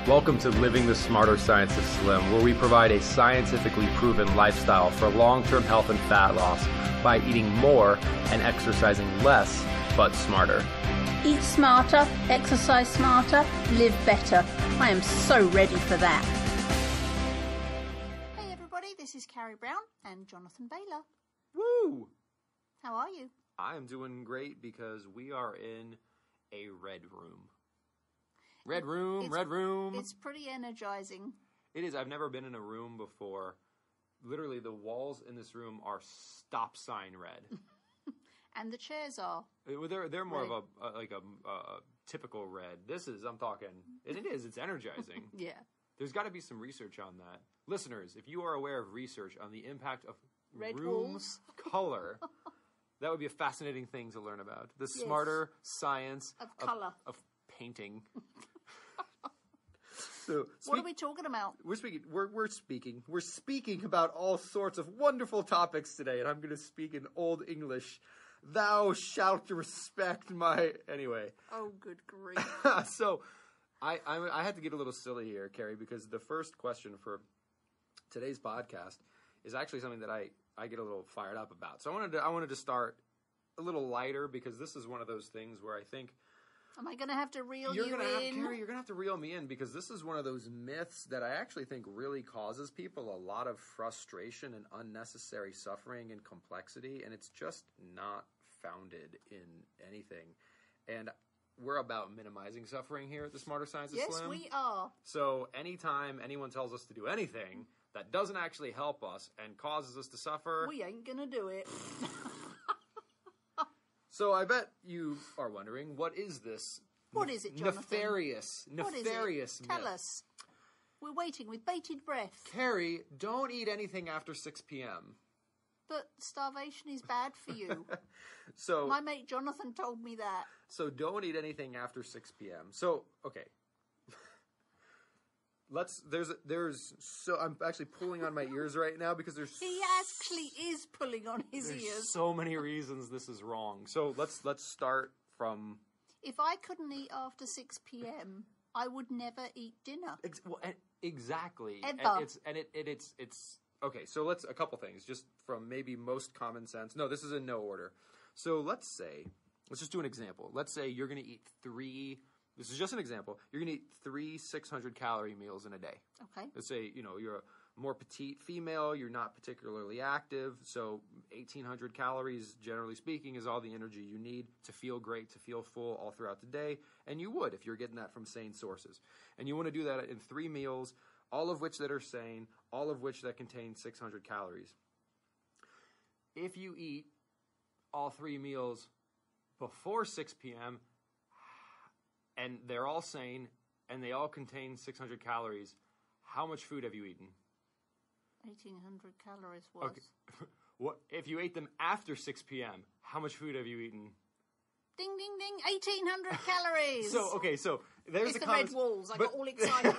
Welcome to Living the Smarter Science of Slim, where we provide a scientifically proven lifestyle for long-term health and fat loss by eating more and exercising less, but smarter. Eat smarter, exercise smarter, live better. I am so ready for that. Hey everybody, this is Carrie Brown and Jonathan Bailor. Woo! How are you? I am doing great because we are in a red room. Red room. It's pretty energizing. It is. I've never been in a room before. Literally, the walls in this room are stop sign red. And the chairs are. They're more red. of a typical red. This is, I'm talking, it is, it's energizing. Yeah. There's got to be some research on that. Listeners, if you are aware of research on the impact of Red room walls. color, that would be a fascinating thing to learn about. The smarter science Of color. Of painting. So, What are we talking about? We're speaking about all sorts of wonderful topics today, and I'm going to speak in Old English. Thou shalt respect my... Anyway. Oh, good grief. So, I had to get a little silly here, Carrie, because the first question for today's podcast is actually something that I get a little fired up about. So I wanted to start a little lighter, because this is one of those things where I think... Am I going to have to reel you in? Carrie, you're going to have to reel me in, because this is one of those myths that I actually think really causes people a lot of frustration and unnecessary suffering and complexity, and it's just not founded in anything. And we're about minimizing suffering here at the Smarter Science of Slim. Yes, we are. So anytime anyone tells us to do anything that doesn't actually help us and causes us to suffer... We ain't going to do it. So I bet you are wondering, what is this? What is it, Jonathan? Nefarious What is it? Tell myth. us. We're waiting with bated breath. Carrie, don't eat anything after 6 p.m. But starvation is bad for you. So My mate Jonathan told me that. So don't eat anything after 6 p.m. So, okay. I'm actually pulling on my ears right now, because He actually is pulling on his ears. so many reasons this is wrong. So let's start from... If I couldn't eat after 6 p.m., I would never eat dinner. Exactly. Ever. And it's okay. So a couple things, just from maybe most common sense. No, this is in no order. So let's just do an example. Let's say you're going to eat this is just an example. You're going to eat 3 600-calorie meals in a day. Okay. Let's say, you're a more petite female, you're not particularly active, so 1,800 calories, generally speaking, is all the energy you need to feel great, to feel full all throughout the day, and you would if you're getting that from sane sources. And you want to do that in 3 meals, all of which that are sane, all of which that contain 600 calories. If you eat all 3 meals before 6 p.m., and they're all sane, and they all contain 600 calories, how much food have you eaten? 1,800 calories was. Okay. What if you ate them after 6 p.m.? How much food have you eaten? Ding, ding, ding, 1,800 calories. So there's it's the red walls. I got all excited.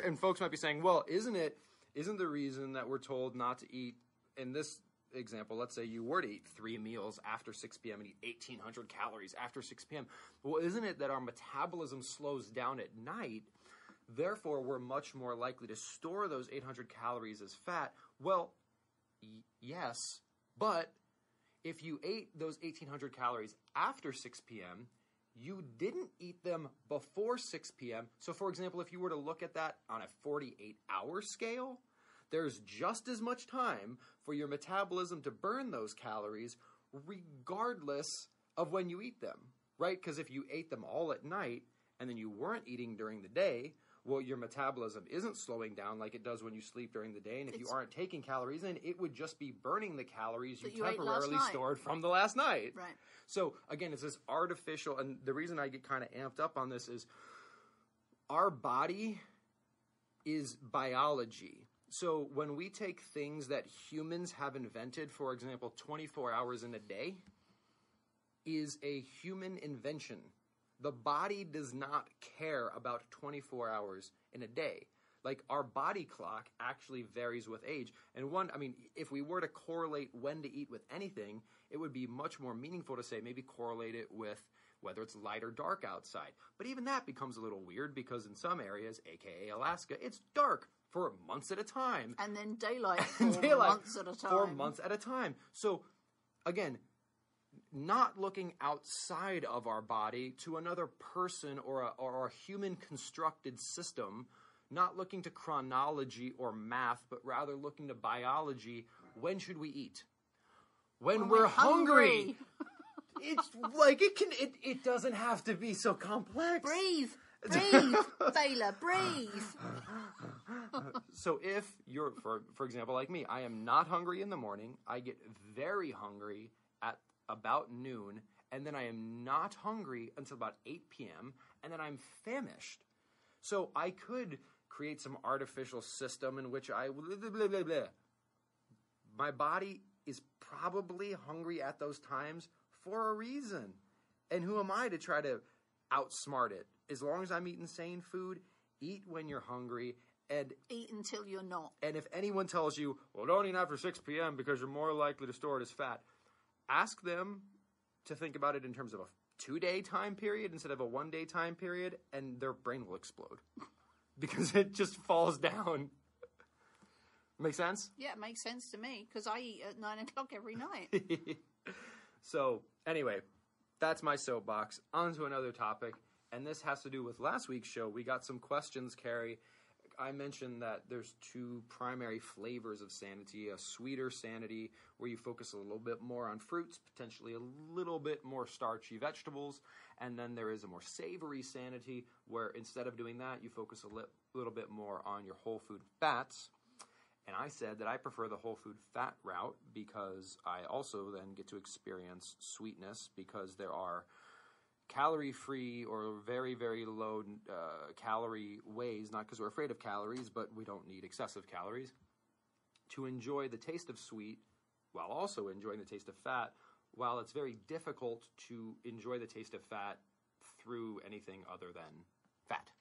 And folks might be saying, well, isn't the reason that we're told not to eat, in this example, let's say you were to eat 3 meals after 6 p.m. and eat 1,800 calories after 6 p.m. Well, isn't it that our metabolism slows down at night? Therefore, we're much more likely to store those 800 calories as fat. Well, yes, but if you ate those 1,800 calories after 6 p.m., you didn't eat them before 6 p.m. So, for example, if you were to look at that on a 48-hour scale, there's just as much time for your metabolism to burn those calories regardless of when you eat them, right? Because if you ate them all at night and then you weren't eating during the day, well, your metabolism isn't slowing down like it does when you sleep during the day. And if you aren't taking calories in, it would just be burning the calories you temporarily stored from the last night. Right. So, again, it's this artificial, and the reason I get kind of amped up on this is our body is biology. So when we take things that humans have invented, for example, 24 hours in a day, is a human invention. The body does not care about 24 hours in a day. Like, our body clock actually varies with age. And if we were to correlate when to eat with anything, it would be much more meaningful to say maybe correlate it with whether it's light or dark outside. But even that becomes a little weird because in some areas, aka Alaska, it's dark for months at a time. And then daylight for months at a time. For months at a time. So, again, not looking outside of our body to another person or a human constructed system, not looking to chronology or math, but rather looking to biology. When should we eat? When we're hungry. It's like it doesn't have to be so complex. Breathe. Bailor, breathe. So if you're, for example, like me, I am not hungry in the morning. I get very hungry at about noon, and then I am not hungry until about 8 p.m., and then I'm famished. So I could create some artificial system in which my body is probably hungry at those times for a reason. And who am I to try to outsmart it? As long as I'm eating sane food, eat when you're hungry, and eat until you're not. And if anyone tells you, well, don't eat after 6 p.m. because you're more likely to store it as fat, ask them to think about it in terms of a 2-day time period instead of a 1-day time period, and their brain will explode because it just falls down. Make sense? Yeah, it makes sense to me because I eat at 9 o'clock every night. So, anyway, that's my soapbox. On to another topic, and this has to do with last week's show. We got some questions, Carrie. I mentioned that there's 2 primary flavors of Sanity, a sweeter Sanity where you focus a little bit more on fruits, potentially a little bit more starchy vegetables, and then there is a more savory Sanity where instead of doing that, you focus a little bit more on your whole food fats. And I said that I prefer the whole food fat route because I also then get to experience sweetness because there are calorie-free or very, very low calorie ways, not because we're afraid of calories, but we don't need excessive calories, to enjoy the taste of sweet while also enjoying the taste of fat, while it's very difficult to enjoy the taste of fat through anything other than fat.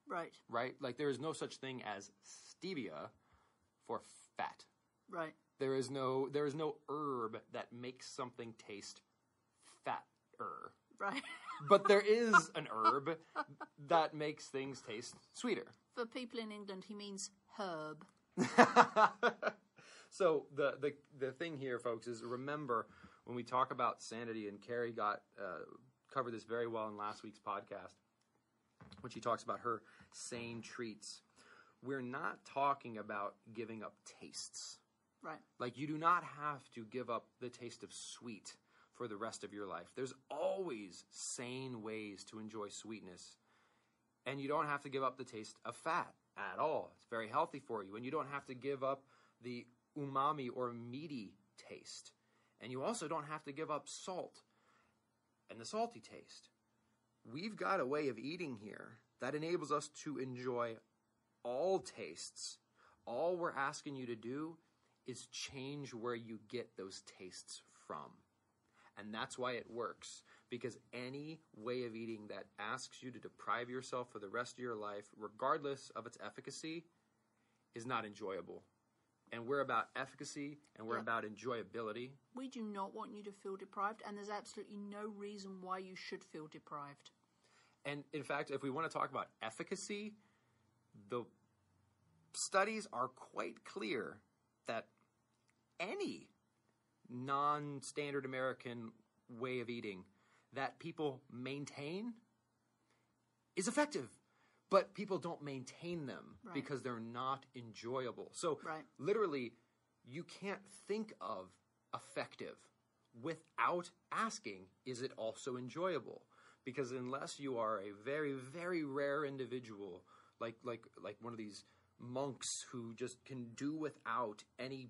Right. Right? Like there is no such thing as stevia for fat. Right. There is no herb that makes something taste fatter. Right. But there is an herb that makes things taste sweeter. For people in England, he means herb. So the thing here, folks, is remember when we talk about Sanity, and Carrie covered this very well in last week's podcast when she talks about her sane treats. We're not talking about giving up tastes. Right. Like you do not have to give up the taste of sweet for the rest of your life. There's always sane ways to enjoy sweetness. And you don't have to give up the taste of fat at all. It's very healthy for you. And you don't have to give up the umami or meaty taste. And you also don't have to give up salt and the salty taste. We've got a way of eating here that enables us to enjoy all tastes. All we're asking you to do is change where you get those tastes from. And that's why it works. Because any way of eating that asks you to deprive yourself for the rest of your life, regardless of its efficacy, is not enjoyable. And we're about efficacy and we're about enjoyability. We do not want you to feel deprived, and there's absolutely no reason why you should feel deprived. And in fact, if we want to talk about efficacy, the studies are quite clear that any non-standard American way of eating that people maintain is effective, but people don't maintain them because they're not enjoyable. So literally, you can't think of effective without asking, is it also enjoyable? Because unless you are a very, very rare individual, like one of these monks who just can do without any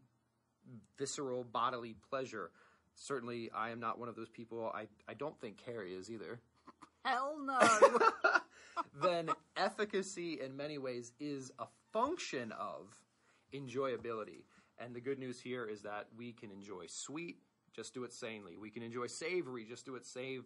visceral bodily pleasure. Certainly, I am not one of those people. I don't think Carrie is either. Hell no. Then efficacy in many ways is a function of enjoyability. And the good news here is that we can enjoy sweet, just do it sanely. We can enjoy savory, just do it sanely.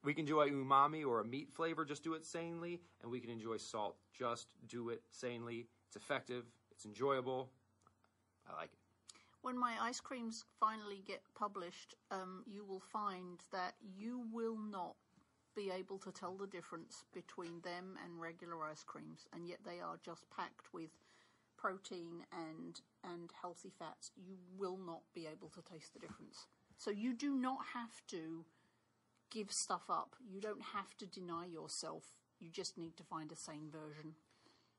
We can enjoy umami or a meat flavor, just do it sanely. And we can enjoy salt, just do it sanely. It's effective. It's enjoyable. I like it. When my ice creams finally get published, you will find that you will not be able to tell the difference between them and regular ice creams, and yet they are just packed with protein and healthy fats. You will not be able to taste the difference. So you do not have to give stuff up. You don't have to deny yourself. You just need to find a sane version.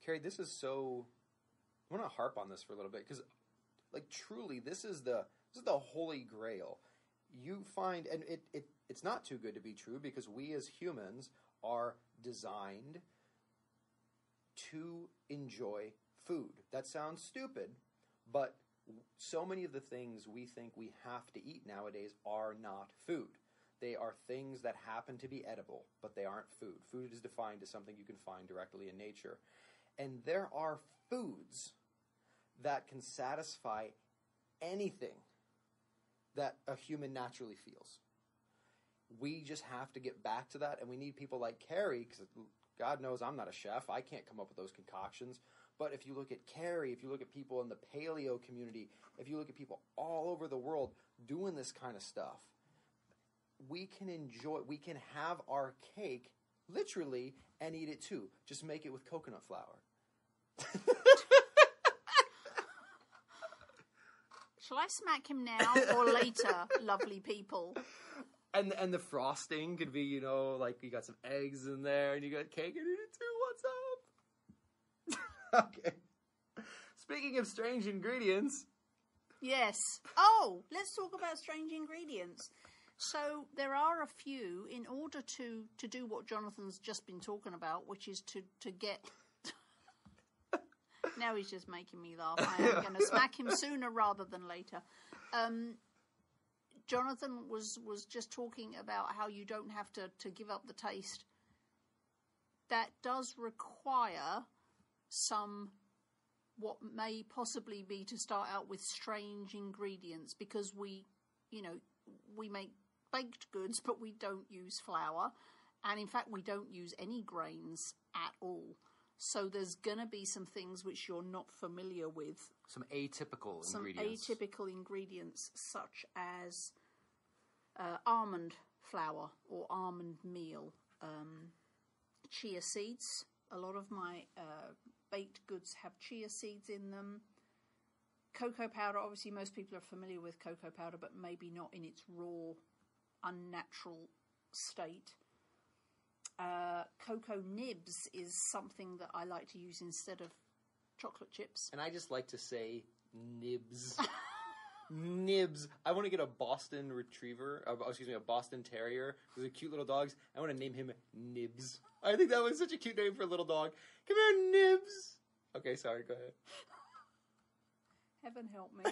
Carrie, this is so... I want to harp on this for a little bit because, like, truly, this is the holy grail. You find, and it's not too good to be true because we as humans are designed to enjoy food. That sounds stupid, but so many of the things we think we have to eat nowadays are not food. They are things that happen to be edible, but they aren't food. Food is defined as something you can find directly in nature. And there are foods that can satisfy anything that a human naturally feels. We just have to get back to that, and we need people like Carrie, because God knows I'm not a chef. I can't come up with those concoctions. But if you look at Carrie, if you look at people in the paleo community, if you look at people all over the world doing this kind of stuff, we can have our cake, literally, and eat it too. Just make it with coconut flour. Shall I smack him now or later, lovely people? And the frosting could be, you know, like you got some eggs in there and you got cake in it too. What's up? Okay. Speaking of strange ingredients. Yes. Oh, let's talk about strange ingredients. So there are a few in order to do what Jonathan's just been talking about, which is to get... Now he's just making me laugh. I am going to smack him sooner rather than later. Jonathan was just talking about how you don't have to give up the taste. That does require some, what may possibly be to start out with, strange ingredients, because we make baked goods, but we don't use flour. And in fact, we don't use any grains at all. So there's going to be some things which you're not familiar with. Some atypical ingredients. Some atypical ingredients, such as almond flour or almond meal, chia seeds. A lot of my baked goods have chia seeds in them. Cocoa powder, obviously most people are familiar with cocoa powder, but maybe not in its raw, unnatural state. Cocoa nibs is something that I like to use instead of chocolate chips. And I just like to say nibs. Nibs. I want to get a Boston Retriever, a Boston Terrier. Those are cute little dogs. I want to name him Nibs. I think that was such a cute name for a little dog. Come here, Nibs. Okay, sorry, go ahead. Heaven help me.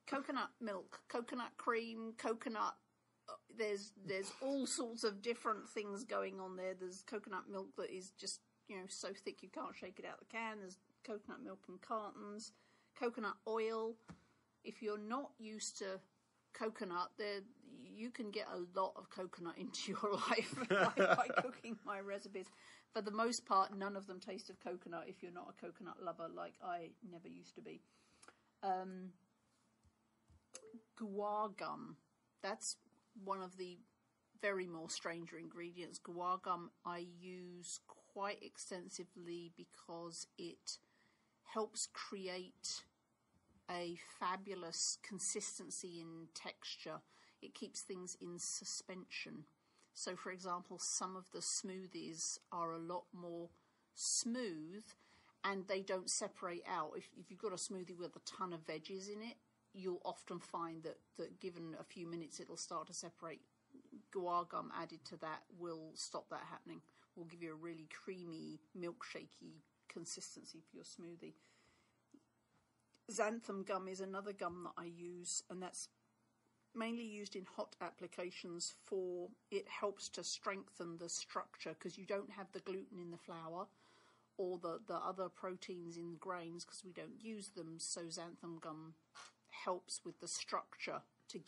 Coconut milk, coconut cream, coconut... There's all sorts of different things going on there. There's coconut milk that is just, so thick you can't shake it out the can. There's coconut milk in cartons. Coconut oil. If you're not used to coconut, you can get a lot of coconut into your life by cooking my recipes. For the most part, none of them taste of coconut if you're not a coconut lover like I never used to be. Guar gum. That's one of the very more stranger ingredients. Guar gum I use quite extensively because it helps create a fabulous consistency in texture. It keeps things in suspension. So, for example, some of the smoothies are a lot more smooth and they don't separate out. If you've got a smoothie with a ton of veggies in it, you'll often find that given a few minutes it'll start to separate. Guar gum added to that will stop that happening. Will give you a really creamy, milkshakey consistency for your smoothie. Xanthan gum is another gum that I use, and that's mainly used in hot applications for, it helps to strengthen the structure because you don't have the gluten in the flour or the other proteins in grains because we don't use them. So xanthan gum helps with the structure to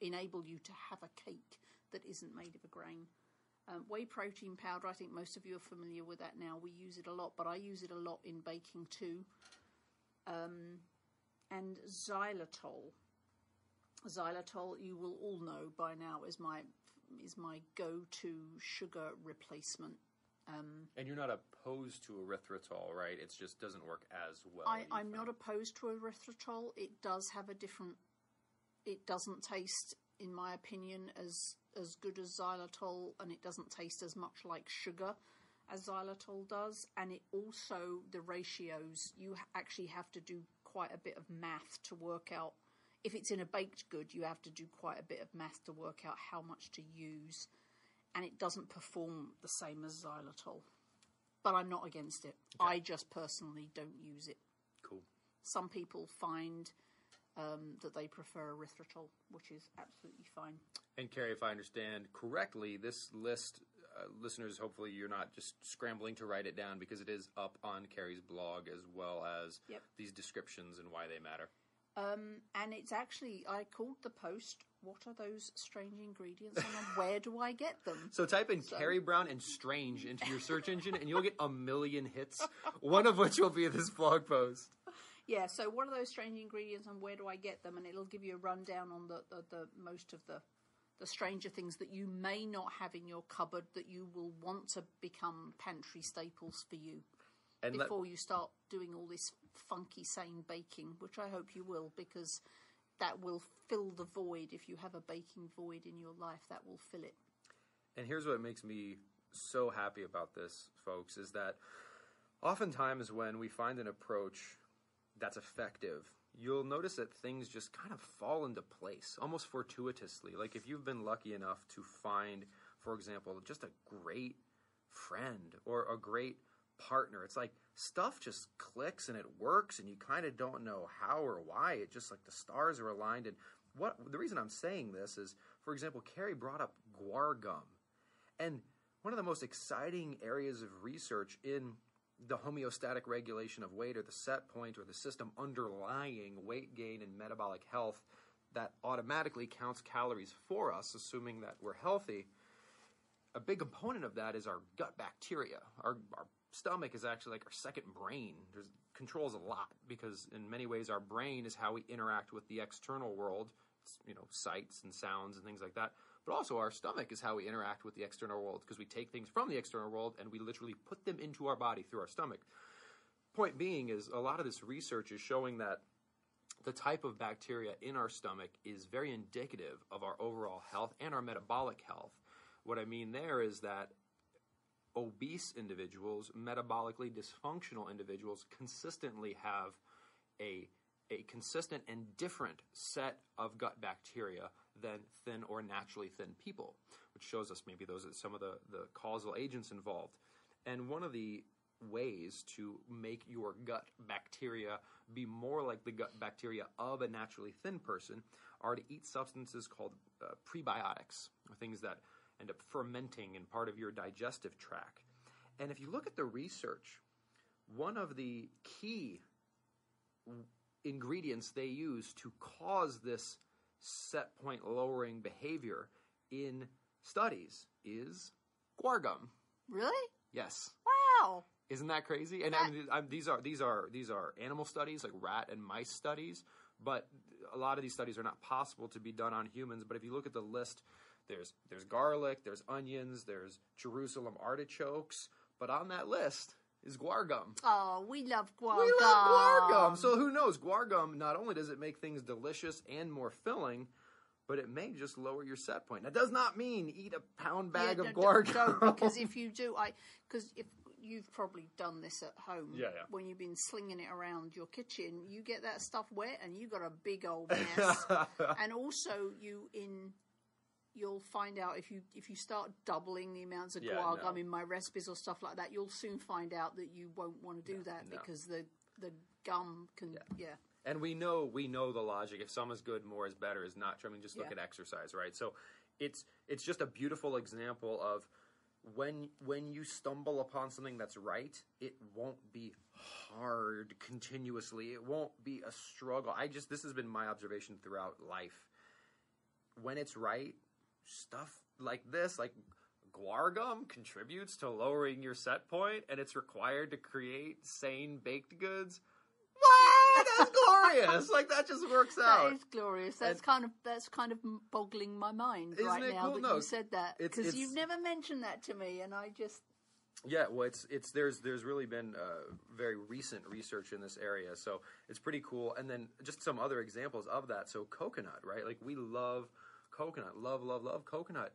enable you to have a cake that isn't made of a grain. Whey protein powder, I think most of you are familiar with that now. We use it a lot, but I use it a lot in baking too. and xylitol. Xylitol, you will all know by now, is my go-to sugar replacement. And you're not opposed to erythritol, right? It just doesn't work as well. I'm not opposed to erythritol. It does have a different... It doesn't taste, in my opinion, as good as xylitol, and it doesn't taste as much like sugar as xylitol does. And it also, the ratios, you actually have to do quite a bit of math to work out. If it's in a baked good, you have to do quite a bit of math to work out how much to use. And it doesn't perform the same as xylitol. But I'm not against it. Okay. I just personally don't use it. Cool. Some people find that they prefer erythritol, which is absolutely fine. And Carrie, if I understand correctly, this list, listeners, hopefully you're not just scrambling to write it down, because it is up on Carrie's blog, as well as these descriptions and why they matter. And it's actually, I called the post, what are those strange ingredients and where do I get them? So type in Carrie Brown and strange into your search engine and you'll get a million hits, one of which will be this blog post. Yeah, so what are those strange ingredients and where do I get them? And it'll give you a rundown on the most of the stranger things that you may not have in your cupboard that you will want to become pantry staples for you. And before you start doing all this funky SANE baking, which I hope you will, because that will fill the void. If you have a baking void in your life, that will fill it. And here's what makes me so happy about this, folks, is that oftentimes when we find an approach that's effective, you'll notice that things just kind of fall into place, almost fortuitously. Like if you've been lucky enough to find, for example, just a great friend or a great partner, it's like stuff just clicks and it works and you kind of don't know how or why. It just like the stars are aligned. And the reason I'm saying this is, for example, Carrie brought up Guar Gum. And one of the most exciting areas of research in the homeostatic regulation of weight, or the set point, or the system underlying weight gain and metabolic health that automatically counts calories for us, assuming that we're healthy, a big component of that is our gut bacteria. Our stomach is actually like our second brain. It controls a lot, because in many ways our brain is how we interact with the external world, sights and sounds and things like that. But also our stomach is how we interact with the external world, because we take things from the external world and we literally put them into our body through our stomach. Point being is a lot of this research is showing that the type of bacteria in our stomach is very indicative of our overall health and our metabolic health. What I mean there is that obese individuals, metabolically dysfunctional individuals, consistently have a consistent and different set of gut bacteria than thin or naturally thin people, which shows us maybe those are some of the causal agents involved. And one of the ways to make your gut bacteria be more like the gut bacteria of a naturally thin person are to eat substances called prebiotics, or things that end up fermenting in part of your digestive tract. And if you look at the research, one of the key ingredients they use to cause this set point lowering behavior in studies is Guar Gum. Really? Yes. Wow. Isn't that crazy? And these are animal studies, like rat and mice studies, but a lot of these studies are not possible to be done on humans. But if you look at the list, there's garlic, there's onions, there's Jerusalem artichokes, but on that list is Guar Gum. Oh, we love Guar Gum. We love Guar Gum. So who knows? Guar Gum, not only does it make things delicious and more filling, but it may just lower your set point. That does not mean eat a pound bag of Guar Gum. Don't, because if you do, because if you've probably done this at home, when you've been slinging it around your kitchen, you get that stuff wet and you got a big old mess. And also you'll find out if you start doubling the amounts of Guar Gum in my recipes or stuff like that, you'll soon find out that you won't want to do that because the gum can And we know the logic. If some is good, more is better is not true. I mean, just look at exercise, right? So it's just a beautiful example of when you stumble upon something that's right, it won't be hard continuously. It won't be a struggle. This has been my observation throughout life. When it's right, stuff like this, like Guar Gum, contributes to lowering your set point, and it's required to create SANE baked goods. What? That's glorious. Like, that just works out. That is glorious. That's kind of boggling my mind right now that you said that, because you've never mentioned that to me, and I just. Yeah, well, there's really been very recent research in this area, so it's pretty cool. And then just some other examples of that. So coconut, right? Like, we love coconut, love coconut,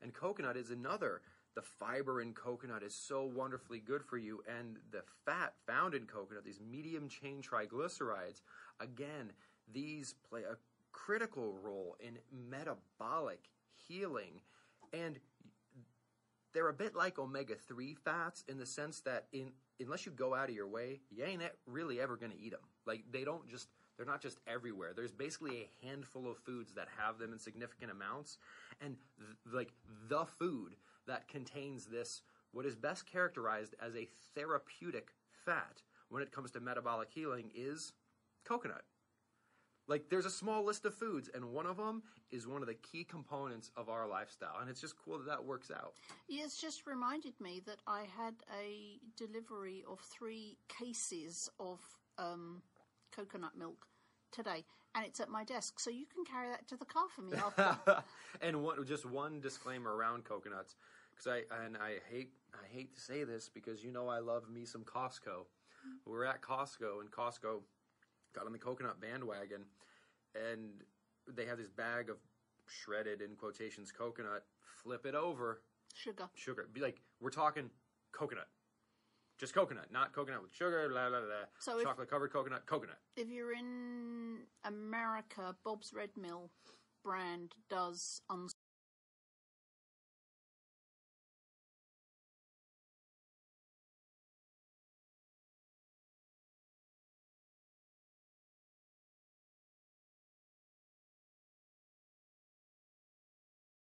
and coconut is another. The fiber in coconut is so wonderfully good for you, and the fat found in coconut, these medium chain triglycerides, again, these play a critical role in metabolic healing, and they're a bit like omega-3 fats in the sense that unless you go out of your way, you ain't really ever going to eat them. Like, they're not just everywhere. There's basically a handful of foods that have them in significant amounts, and the food that contains this, what is best characterized as a therapeutic fat when it comes to metabolic healing, is coconut. Like, there's a small list of foods, and one of them is one of the key components of our lifestyle, and it's just cool that works out. Yeah, it's just reminded me that I had a delivery of 3 cases of coconut milk today, and it's at my desk, so you can carry that to the car for me after. And just one disclaimer around coconuts, because I hate to say this, because I love me some Costco. We're at Costco, and Costco got on the coconut bandwagon, and they have this bag of shredded, in quotations, coconut. Flip it over. Sugar. Be like, we're talking coconut. Just coconut, not coconut with sugar, blah, blah, blah. So chocolate-covered coconut. If you're in America, Bob's Red Mill brand does